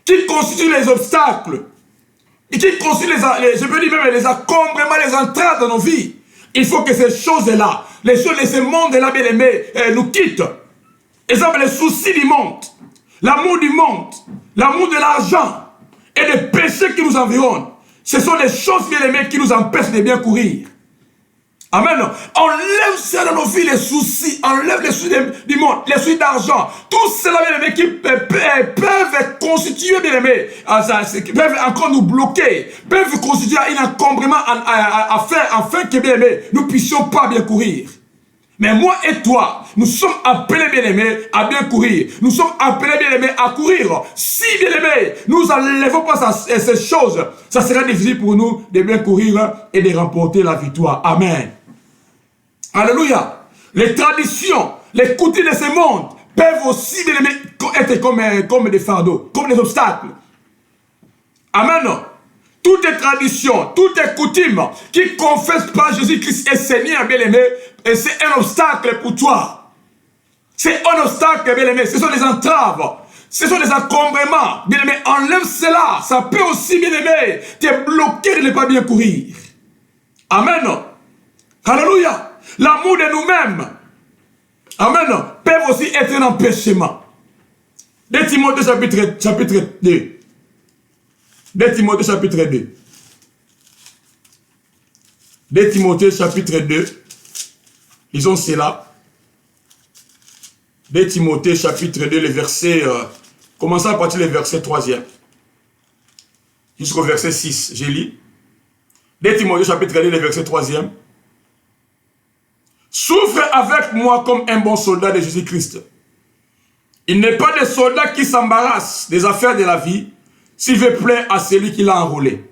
qui constituent les obstacles, et qui constituent je peux dire même les encombrements, les entraves dans nos vies. Il faut que ces choses-là, les choses de ce monde-là, bien aimé, nous quittent. Exemple, les soucis du monde, l'amour de l'argent et les péchés qui nous environnent. Ce sont les choses, bien aimées, qui nous empêchent de bien courir. Amen. Enlève ça dans nos vies, les soucis, enlève les soucis du monde, les soucis d'argent, tout cela, bien aimé, qui peuvent constituer, bien aimé, qui peuvent encore nous bloquer, peuvent constituer un encombrement afin que, bien aimé, nous ne puissions pas bien courir. Mais moi et toi, nous sommes appelés, bien aimés, à bien courir. Nous sommes appelés, bien aimés, à courir. Si, bien aimés, nous n'enlèvons pas ces choses, ça sera difficile pour nous de bien courir et de remporter la victoire. Amen. Alléluia. Les traditions, les coutumes de ce monde peuvent aussi, bien aimés, être comme des fardeaux, comme des obstacles. Amen. Toutes les traditions, toutes les coutumes qui ne confessent pas Jésus-Christ est Seigneur, bien-aimé, c'est un obstacle pour toi. C'est un obstacle, bien-aimé. Ce sont des entraves. Ce sont des encombrements. Bien-aimé, enlève cela. Ça peut aussi, bien-aimé, te bloquer de ne pas bien courir. Amen. Alléluia. L'amour de nous-mêmes, amen, peut aussi être un empêchement. 2 Timothée chapitre 2. 2 Timothée chapitre 2. 2 Timothée chapitre 2. Lisons cela. 2 Timothée chapitre 2, le verset, commençons à partir du verset 3e. Jusqu'au verset 6, je lis. 2 Timothée chapitre 2, le verset 3e. Souffre avec moi comme un bon soldat de Jésus-Christ. Il n'est pas de soldat qui s'embarrasse des affaires de la vie, s'il veut plaire à celui qui l'a enrôlé.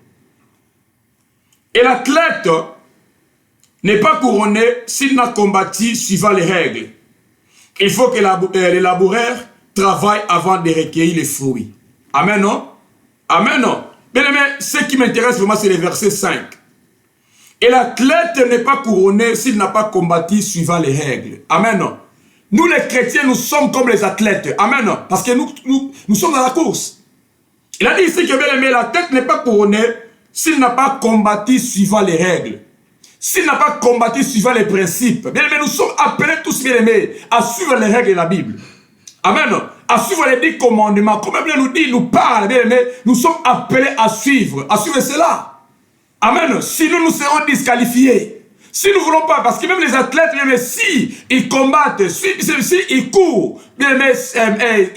Et l'athlète n'est pas couronné s'il n'a combattu suivant les règles. Il faut que les laboureurs travaillent avant de recueillir les fruits. Amen, non? Amen, non? Bien aimé, ce qui m'intéresse vraiment, c'est le verset 5. Et l'athlète n'est pas couronné s'il n'a pas combattu suivant les règles. Amen, non? Nous les chrétiens, nous sommes comme les athlètes. Amen, non? Parce que nous sommes dans la course. Il a dit ici que bien aimé, l'athlète n'est pas couronné s'il n'a pas combattu suivant les règles. S'il n'a pas combattu suivant les principes. Bien aimé, nous sommes appelés tous, bien aimés, à suivre les règles de la Bible. Amen. À suivre les 10 commandements. Comme la Bible nous dit, nous parle, bien aimé, nous sommes appelés à suivre cela. Amen. Sinon, nous serons disqualifiés. Si nous ne voulons pas, parce que même les athlètes, bien aimé, si ils combattent, si ils courent, bien aimé,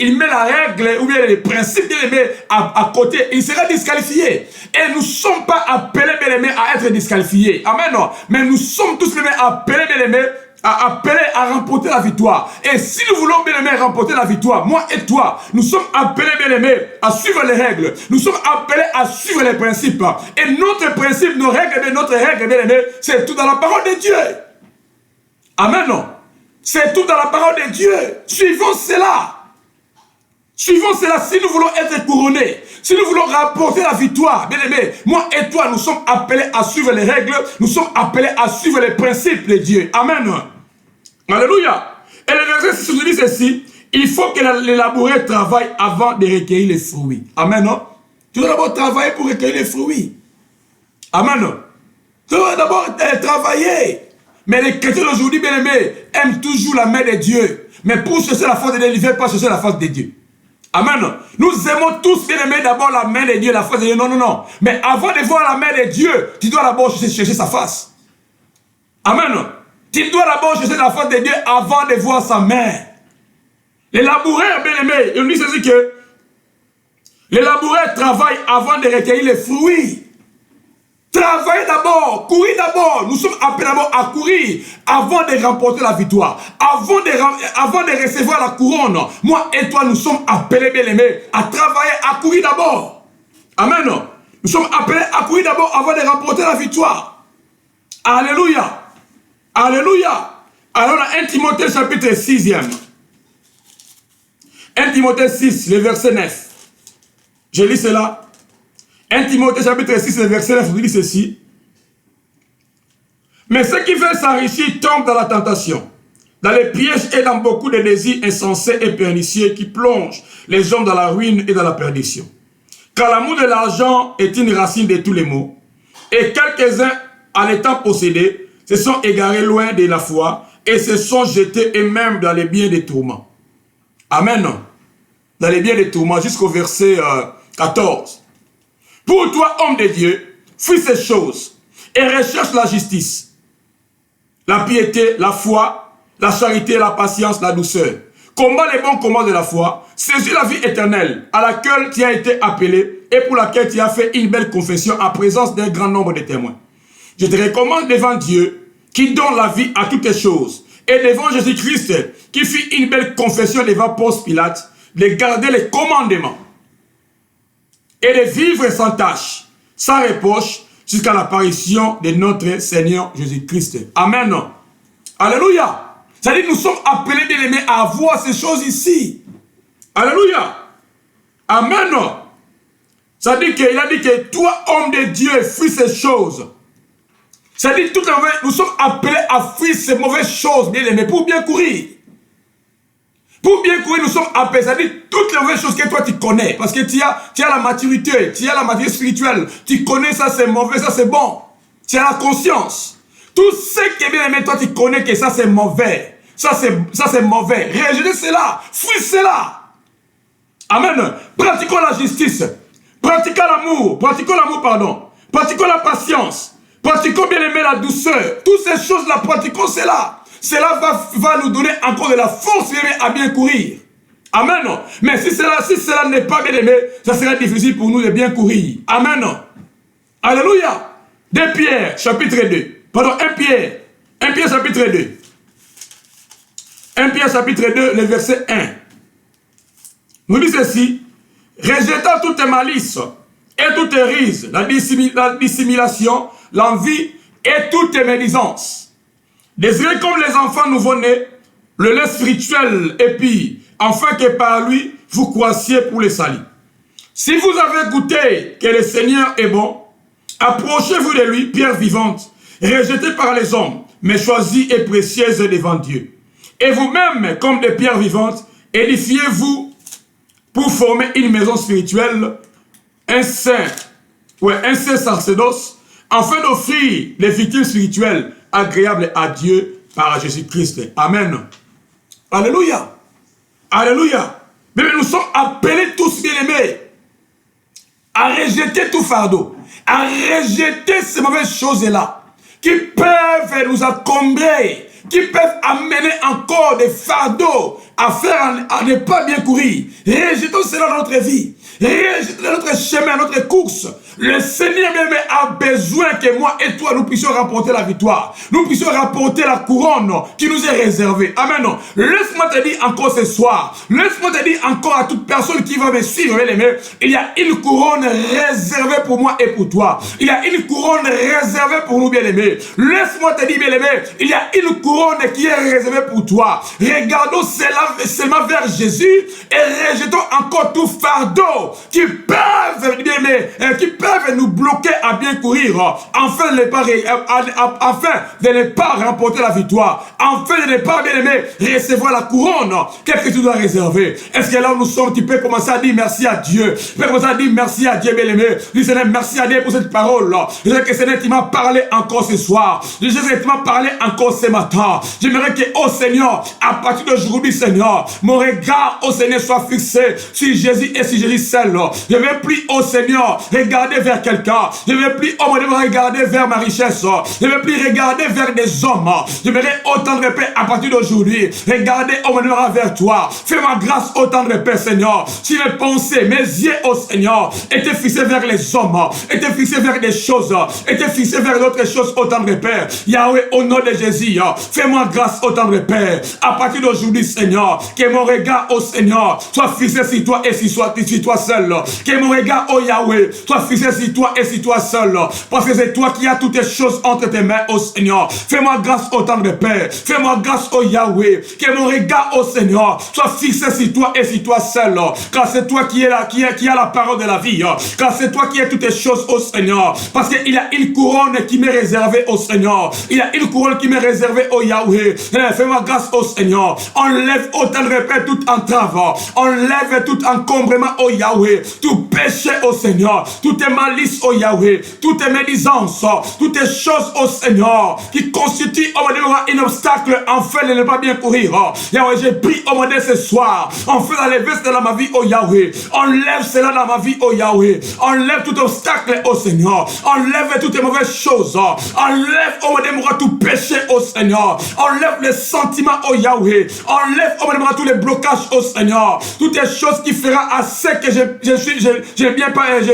il met la règle ou bien les principes, bien aimé, à côté, il sera disqualifié. Et nous ne sommes pas appelés, bien aimé, à être disqualifiés. Amen. Mais nous sommes tous, bien aimé, appelés, bien aimé, à remporter la victoire. Et si nous voulons, bien aimé, remporter la victoire, moi et toi, nous sommes appelés, bien aimé, à suivre les règles. Nous sommes appelés à suivre les principes. Et notre principe, nos règles, notre règle, bien aimé, c'est tout dans la parole de Dieu. Amen. C'est tout dans la parole de Dieu. Suivons cela. Suivons cela si nous voulons être couronnés. Si nous voulons rapporter la victoire, bien aimé, moi et toi, nous sommes appelés à suivre les règles, nous sommes appelés à suivre les principes de Dieu. Amen. Alléluia. Et le verset 6 nous dit ceci, il faut que les laboureurs travaillent avant de recueillir les fruits. Amen. Tu dois d'abord travailler pour recueillir les fruits. Amen. Tu dois d'abord travailler. Mais les chrétiens d'aujourd'hui, bien aimés, aiment toujours la main de Dieu. Mais pour chercher la face de Dieu, ils ne veulent pas chercher la face de Dieu. Amen. Nous aimons tous, bien aimés, d'abord la main de Dieu, la face de Dieu. Non, non, non. Mais avant de voir la main de Dieu, tu dois d'abord chercher sa face. Amen. Tu dois d'abord chercher la face de Dieu avant de voir sa main. Les laboureurs, bien aimés, ils nous disent aussi que les laboureurs travaillent avant de recueillir les fruits. Travaillez d'abord, courir d'abord. Nous sommes appelés d'abord à courir avant de remporter la victoire, avant de recevoir la couronne. Moi et toi, nous sommes appelés, bien aimés, à travailler, à courir d'abord. Amen. Nous sommes appelés à courir d'abord avant de remporter la victoire. Alléluia. Alléluia. Alors, 1 Timothée chapitre 6e. 1 Timothée 6, le verset 9. Je lis cela. 1 Timothée chapitre 6, le verset 9, vous dit ceci. Mais ceux qui veulent s'enrichir tombent dans la tentation, dans les pièges et dans beaucoup de désirs insensés et pernicieux qui plongent les hommes dans la ruine et dans la perdition. Car l'amour de l'argent est une racine de tous les maux, et quelques-uns, en étant possédés, se sont égarés loin de la foi et se sont jetés eux-mêmes dans les biens des tourments. Amen. Dans les biens des tourments, jusqu'au verset 14. Pour toi, homme de Dieu, fuis ces choses et recherche la justice, la piété, la foi, la charité, la patience, la douceur. Combat les bons combats de la foi, saisis la vie éternelle à laquelle tu as été appelé et pour laquelle tu as fait une belle confession en présence d'un grand nombre de témoins. Je te recommande devant Dieu qui donne la vie à toutes choses et devant Jésus-Christ qui fit une belle confession devant Ponce Pilate de garder les commandements et de vivre sans tâche, sans reproche, jusqu'à l'apparition de notre Seigneur Jésus-Christ. Amen. Alléluia. C'est-à-dire que nous sommes appelés, bien aimés, à voir ces choses ici. Alléluia. Amen. C'est-à-dire qu'il a dit que toi, homme de Dieu, fuis ces choses. C'est-à-dire que nous sommes appelés à fuir ces mauvaises choses, bien aimés, pour bien courir. Pour bien courir, nous sommes appelés, c'est-à-dire toutes les mauvaises choses que toi tu connais, parce que tu as la maturité spirituelle, tu connais ça c'est mauvais, ça c'est bon. C'est la conscience. Tout ce qui est bien aimé, toi tu connais que ça c'est mauvais. Ça c'est mauvais. Rejetez cela. Fuis cela. Amen. Pratiquons la justice. Pratiquons l'amour. Pratiquons l'amour, pardon. Pratiquons la patience. Pratiquons bien aimé la douceur. Toutes ces choses-là, pratiquons cela. Cela va nous donner encore de la force bien aimé, à bien courir. Amen. Mais si cela n'est pas bien aimé, ça sera difficile pour nous de bien courir. Amen. Alléluia. 2 Pierre, chapitre 2. Pardon, 1 Pierre. 1 Pierre, chapitre 2. 1 Pierre, chapitre 2, le verset 1. Nous dit ceci. Rejetant toute malice et toute rise, la dissimulation, l'envie et toute médisance. Désirez comme les enfants nouveau-nés, le lait spirituel et puis, afin que par lui, vous croissiez pour le salut. Si vous avez goûté que le Seigneur est bon, approchez-vous de lui, pierre vivante, rejetée par les hommes, mais choisie et précieuse devant Dieu. Et vous-même, comme des pierres vivantes, édifiez-vous pour former une maison spirituelle, un saint sacerdoce, afin d'offrir les victimes spirituelles agréables à Dieu par Jésus-Christ. Amen. Alléluia. Alléluia. Mais nous sommes appelés tous bien-aimés à rejeter tout fardeau, à rejeter ces mauvaises choses-là qui peuvent nous encombrer, qui peuvent amener encore des fardeaux à ne pas bien courir. Rejetons cela dans notre vie. Rejetons notre chemin, notre course. Le Seigneur même a besoin que moi et toi, nous puissions remporter la victoire. Nous puissions remporter la couronne qui nous est réservée. Amen. Laisse-moi te dire encore ce soir. Laisse-moi te dire encore à toute personne qui va me suivre, bien-aimé, il y a une couronne réservée pour moi et pour toi. Il y a une couronne réservée pour nous, bien-aimés. Laisse-moi te dire, bien-aimé, il y a une couronne qui est réservée pour toi. Regardons seulement vers Jésus et rejetons encore tout fardeau qui peuvent, bien-aimé, qui peuvent nous bloquer à bien courir, afin de ne pas remporter la victoire, afin de ne pas, bien aimé, recevoir la couronne. Qu'est-ce que tu dois réserver? Est-ce que là où nous sommes, tu peux commencer à dire merci à Dieu? Tu peux commencer à dire merci à Dieu, bien aimé. Dis Seigneur, merci à Dieu pour cette parole. Je sais que Seigneur, tu m'as parlé encore ce soir. Je sais que tu m'as parlé encore ce matin. J'aimerais que, oh Seigneur, à partir d'aujourd'hui, Seigneur, mon regard, oh Seigneur, soit fixé sur Jésus et sur Jésus seul. Je ne vais plus, oh Seigneur, regarder vers quelqu'un. Je ne vais plus, oh mon Dieu, regarder vers ma richesse. Je ne vais plus regarder vers des hommes. J'aimerais autant de paix à partir d'aujourd'hui. Regardez, oh mon Dieu, vers toi. Fais-moi grâce autant de paix, Seigneur. Si mes pensées, mes yeux, oh Seigneur, étaient fixés vers les hommes, étaient fixés vers des choses, étaient fixés vers d'autres choses, autant de paix. Yahweh, au nom de Jésus, fais-moi grâce autant de paix. À partir d'aujourd'hui, Seigneur, que mon regard, oh Seigneur, soit fixé sur toi et sur toi seul. Que mon regard, oh Yahweh, soit fixé sur toi et sur toi seul. Parce que c'est toi qui as toutes les choses entre tes mains, oh Seigneur. Fais-moi grâce autant de paix. Fais-moi grâce, oh Yahweh. Que mon regard, oh Seigneur, soit fixé sur toi et sur toi seul. Car c'est toi qui a la parole de la vie. Car c'est toi qui as toutes les choses, oh Seigneur. Parce qu'il y a une couronne qui m'est réservée, oh Seigneur. Il y a une couronne qui m'est réservée, oh Yahweh. Fais-moi grâce, oh Seigneur. Enlève autant de paix, toute entrave. Enlève tout encombrement, oh Yahweh. Tout péché, oh Seigneur. Toutes tes malices, oh Yahweh. Toutes tes médisances. Toutes tes choses, oh Seigneur. Qui constituent, oh mon Dieu, un obstacle afin de ne pas bien courir. Yahweh, j'ai pris, oh mon Dieu, ce soir. Enfin, d'enlever cela dans ma vie, oh Yahweh. Enlève cela dans ma vie, oh Yahweh. Enlève tout obstacle, oh Seigneur. Enlève toutes les mauvaises choses. Enlève, oh mon Dieu, tout péché, oh Seigneur. Enlève les sentiments, oh Yahweh. Enlève, oh mon Dieu, tous les blocages, oh Seigneur. Toutes les choses qui feront assez que je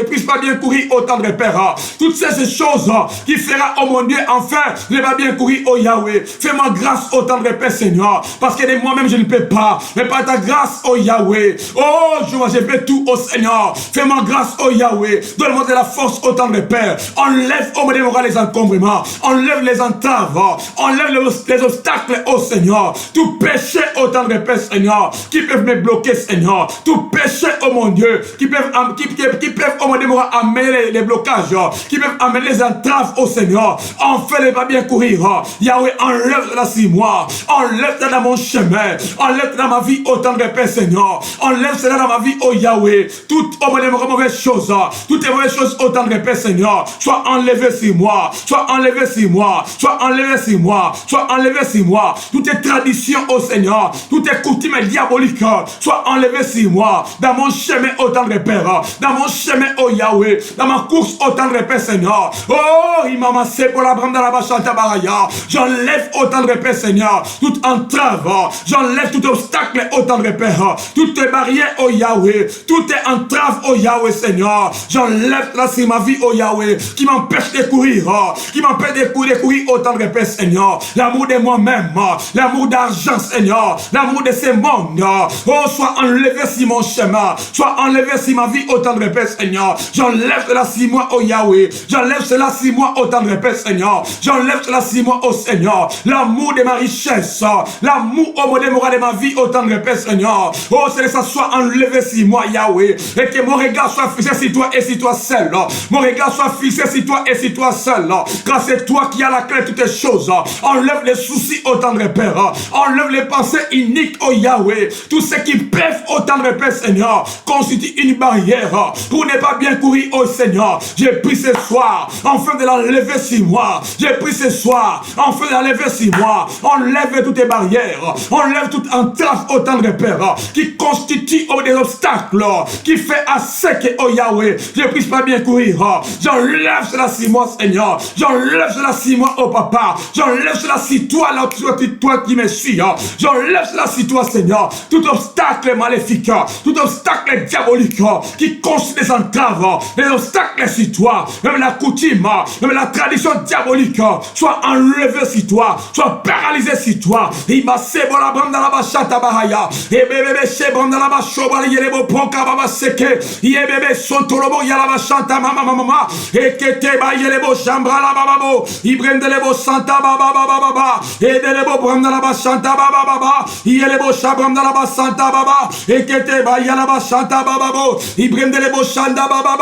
puisse pas bien courir autant de pères. Toutes ces choses qui feront, oh mon Dieu, enfin, je ne vais pas bien courir, oh Yahweh. Fais-moi grâce autant de paix, Seigneur. Parce que de moi-même, je ne peux pas. Mais par ta grâce, oh Yahweh. Oh, je fais tout, oh Seigneur. Fais-moi grâce, oh Yahweh. Donne-moi de la force autant de paix. Enlève, oh mon Dieu, les encombrements. Enlève les entraves. Enlève les obstacles, oh Seigneur. Tout péché autant de tendre Père Seigneur, qui peuvent me bloquer, Seigneur. Tout péché, oh mon Dieu, qui peuvent, oh mon Dieu, amener les blocages, qui peuvent amener les entraves, oh Seigneur. Enfin, ne pas bien courir. Yahweh, enlève cela sur moi. Enlève cela dans mon chemin. Enlève cela dans ma vie, oh tendre Père Seigneur. Enlève cela dans ma vie, oh Yahweh. Toutes, oh mon Dieu, mauvaises choses, toutes les mauvaises choses, oh tendre Père Seigneur, soient enlevées sur moi. Sois enlevé sur moi, sois enlevé sur moi, sois enlevé sur moi. Toutes tes traditions, oh Seigneur, toutes tes coutumes diaboliques, sois enlevé sur moi. Dans mon chemin, oh tendre Père, dans mon chemin, oh Yahweh, dans ma course, oh tendre Père Seigneur. Oh, il m'a massé pour la brame de la bachanta baraya. J'enlève, oh tendre Père Seigneur, toute entrave, j'enlève tout obstacle, oh tendre Père, toutes tes barrières, oh Yahweh, toutes tes entraves, oh Yahweh Seigneur. J'enlève là sur ma vie, oh Yahweh, qui m'empêche de courir, qui m'empêche de courir autant de paix, Seigneur. L'amour de moi-même, l'amour d'argent, Seigneur, l'amour de ces mondes. Oh, sois enlevé sur mon chemin, sois enlevé sur ma vie autant de paix, Seigneur. J'enlève cela sur moi, oh Yahweh. J'enlève cela sur moi autant de paix, Seigneur. J'enlève cela sur moi, oh Seigneur. L'amour de ma richesse, l'amour au modèle moral de ma vie autant de paix, Seigneur. Oh, c'est que ça soit enlevé sur moi, Yahweh. Et que mon regard soit fixé sur toi et sur toi seul. Mon regard soit fixé sur toi et sur toi seul. Car c'est toi qui as la clé de toutes les choses. Enlève les soucis au tendre Père. Enlève les pensées iniques, oh Yahweh. Tout ce qui peuvent au tendre Père, Seigneur, constitue une barrière pour ne pas bien courir, oh Seigneur. J'ai pris ce soir, enfin de l'enlever sur moi. J'ai pris ce soir, enfin de l'enlever sur moi. Enlève toutes les barrières. Enlève toute entrave au tendre Père qui constitue des obstacles, qui fait assez que, oh Yahweh, j'ai pris pas bien courir. J'enlève cela sur moi, Seigneur. J'enlève cela sur moi, oh Papa. J'enlève cela sur toi, là, toi qui me suis. J'enlève cela sur toi, Seigneur. Tout obstacle maléfique, tout obstacle diabolique qui constitue des entraves, des obstacles sur toi, même la coutume, même la tradition diabolique, soit enlevé sur toi, soit paralysé sur toi. Il m'a sébo la brande dans la bachata bahaya. Et bébé sébo dans la bachoba, il est beau ponka baba seke. Il est bébé son tolobo, il y a la bachata mama. Et que te ba, il est beau chambra la bababo. Il brende les beaux santa baba baba. Et de les beaux brande dans la bachata baba. Il est beau chabram dans la bachata baba. Et que te ba, il y a la bachata bababo. Il brende les beaux chanda baba.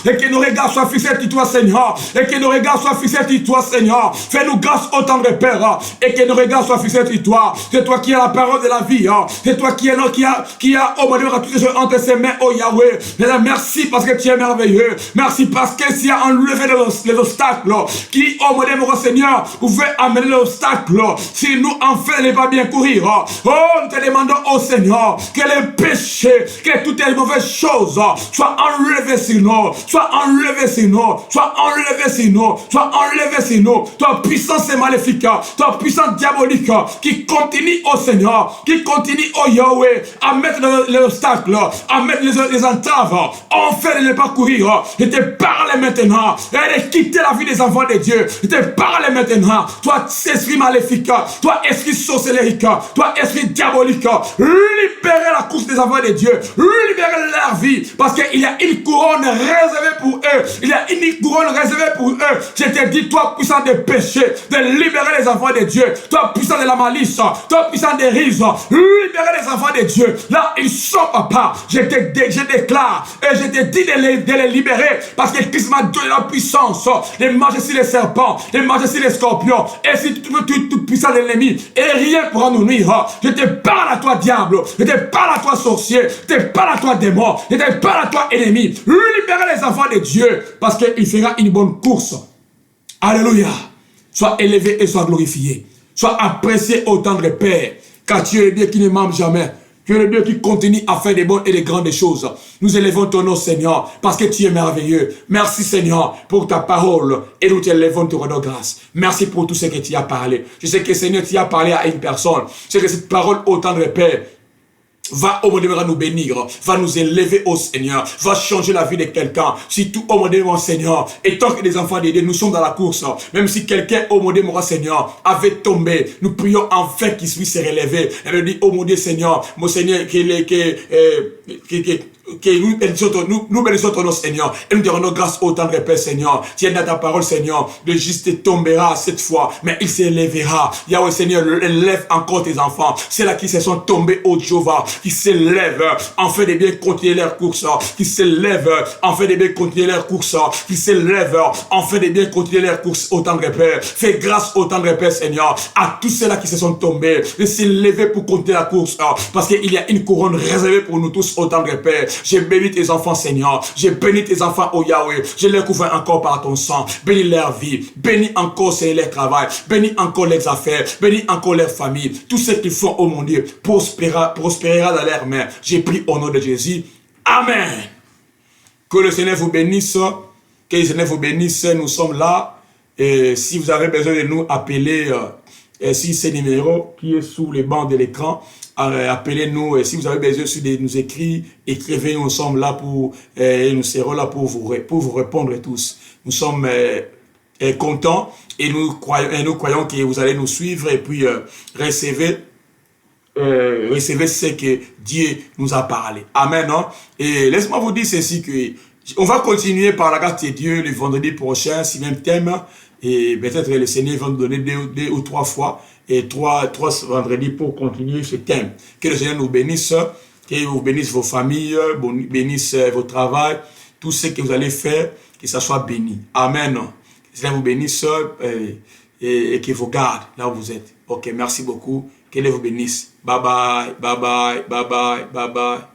Et que nos regards soient fixés sur toi, Seigneur. Et que nos regards soient fixés sur toi, Seigneur. Fais-nous grâce autant de Père. Et que nos regards soient fixés sur toi. C'est toi qui as la parole de la vie. C'est toi qui a au moins toutes les choses entre ses mains, oh Yahweh. Merci parce que tu es merveilleux. Merci parce que tu as enlevé les obstacles qui, oh mon Seigneur, pouvaient amener l'obstacle. Si nous en fait ne pas bien courir. Oh, nous te demandons, oh Seigneur, que les péchés, que toutes les mauvaises choses soient enlevées sur nous. Soient enlevées sur nous. Soient enlevées sur nous. Soient enlevées sur nous. Toi, puissance maléfique, toi, puissance diabolique, qui continue, oh Seigneur, qui continue, oh Yahweh, à mettre les obstacles, à mettre les entraves, enfin de ne pas courir. Je te parle maintenant, et de quitter la vie des enfants de Dieu. Je te parle maintenant, toi, esprit maléfique, toi, esprit sorcellérique, toi, esprit diabolique, libérez la course des enfants de Dieu, libérez leur vie, parce qu'il y a une couronne réservée pour eux. Il y a une couronne réservée pour eux. Je te dis, toi, puissant de péché, de libérer les enfants de Dieu, toi, puissant de la malice, toi, puissant des rises, libérer les enfants de Dieu. Là, ils sont, papa. Je déclare et je te dis de les libérer, parce que Christ m'a donné la puissance de marcher sur les serpents, de marcher sur les scorpions, et si toute puissance de l'ennemi, et rien pourra nous nuire. Je te parle à toi, diable. Je te parle à toi, sorcier. Je te parle à toi, démon. Je te parle à toi, ennemi. Libérez les enfants de Dieu, parce qu'il fera une bonne course. Alléluia. Sois élevé et sois glorifié. Sois apprécié au tendre Père, car tu es le Dieu qui ne ment jamais. Tu es le Dieu qui continue à faire des bonnes et des grandes choses. Nous élevons ton nom, Seigneur, parce que tu es merveilleux. Merci, Seigneur, pour ta parole. Et nous te élevons, te rendons grâce. Merci pour tout ce que tu as parlé. Je sais que, Seigneur, tu as parlé à une personne. Je sais que cette parole, au tendre Père, va au monde nous bénir, va nous élever au Seigneur, va changer la vie de quelqu'un. Si tout au monde mon Seigneur, et tant que les enfants de Dieu, nous sommes dans la course, même si quelqu'un au monde mon Seigneur avait tombé, nous prions enfin qu'il puisse se relever. Elle me dit, oh mon Dieu Seigneur, mon Seigneur, nous bénissons ton nom, Seigneur, et nous te rendons grâce au tendre Père, Seigneur. Tiens dans ta parole, Seigneur, le juste tombera cette fois, mais il s'élèvera. Yahweh, Seigneur, lève encore tes enfants. C'est là qui se sont tombés au Jéhovah, qui s'élèvent en fait de bien continuer leur course, qui s'élèvent en fait de bien continuer leur course, qui s'élèvent en fait de bien continuer leur course au tendre Père. Fais grâce au tendre Père, Seigneur, à tous ceux-là qui se sont tombés, de s'élever pour continuer la course, parce qu'il y a une couronne réservée pour nous tous au tendre Père. J'ai béni tes enfants, Seigneur. J'ai béni tes enfants, oh Yahweh. Je les couvre encore par ton sang. Bénis leur vie. Bénis encore, Seigneur, leur travail. Bénis encore leurs affaires. Bénis encore leur famille. Tout ce qu'ils font, oh mon Dieu, prospérera dans leurs mains. J'ai pris au nom de Jésus. Amen. Que le Seigneur vous bénisse. Que le Seigneur vous bénisse. Nous sommes là. Et si vous avez besoin de nous, appelez sur ce numéro qui est sous les bancs de l'écran. Appelez-nous. Si vous avez besoin de nous écrire, écrivez. Nous sommes là pour, nous serons là pour vous répondre tous. Nous sommes contents et nous croyons que vous allez nous suivre et puis recevez ce que Dieu nous a parlé. Amen. Hein? Et laisse-moi vous dire ceci que on va continuer par la grâce de Dieu le vendredi prochain, si même thème. Et peut-être le Seigneur va nous donner deux ou trois fois et trois vendredis pour continuer ce thème. Que le Seigneur nous bénisse, qu'il vous bénisse vos familles, bénisse vos travail, tout ce que vous allez faire, que ça soit béni. Amen. Que le Seigneur vous bénisse et qu'il vous garde là où vous êtes. Ok, merci beaucoup. Que Dieu vous bénisse. Bye bye, bye bye, bye bye, bye bye.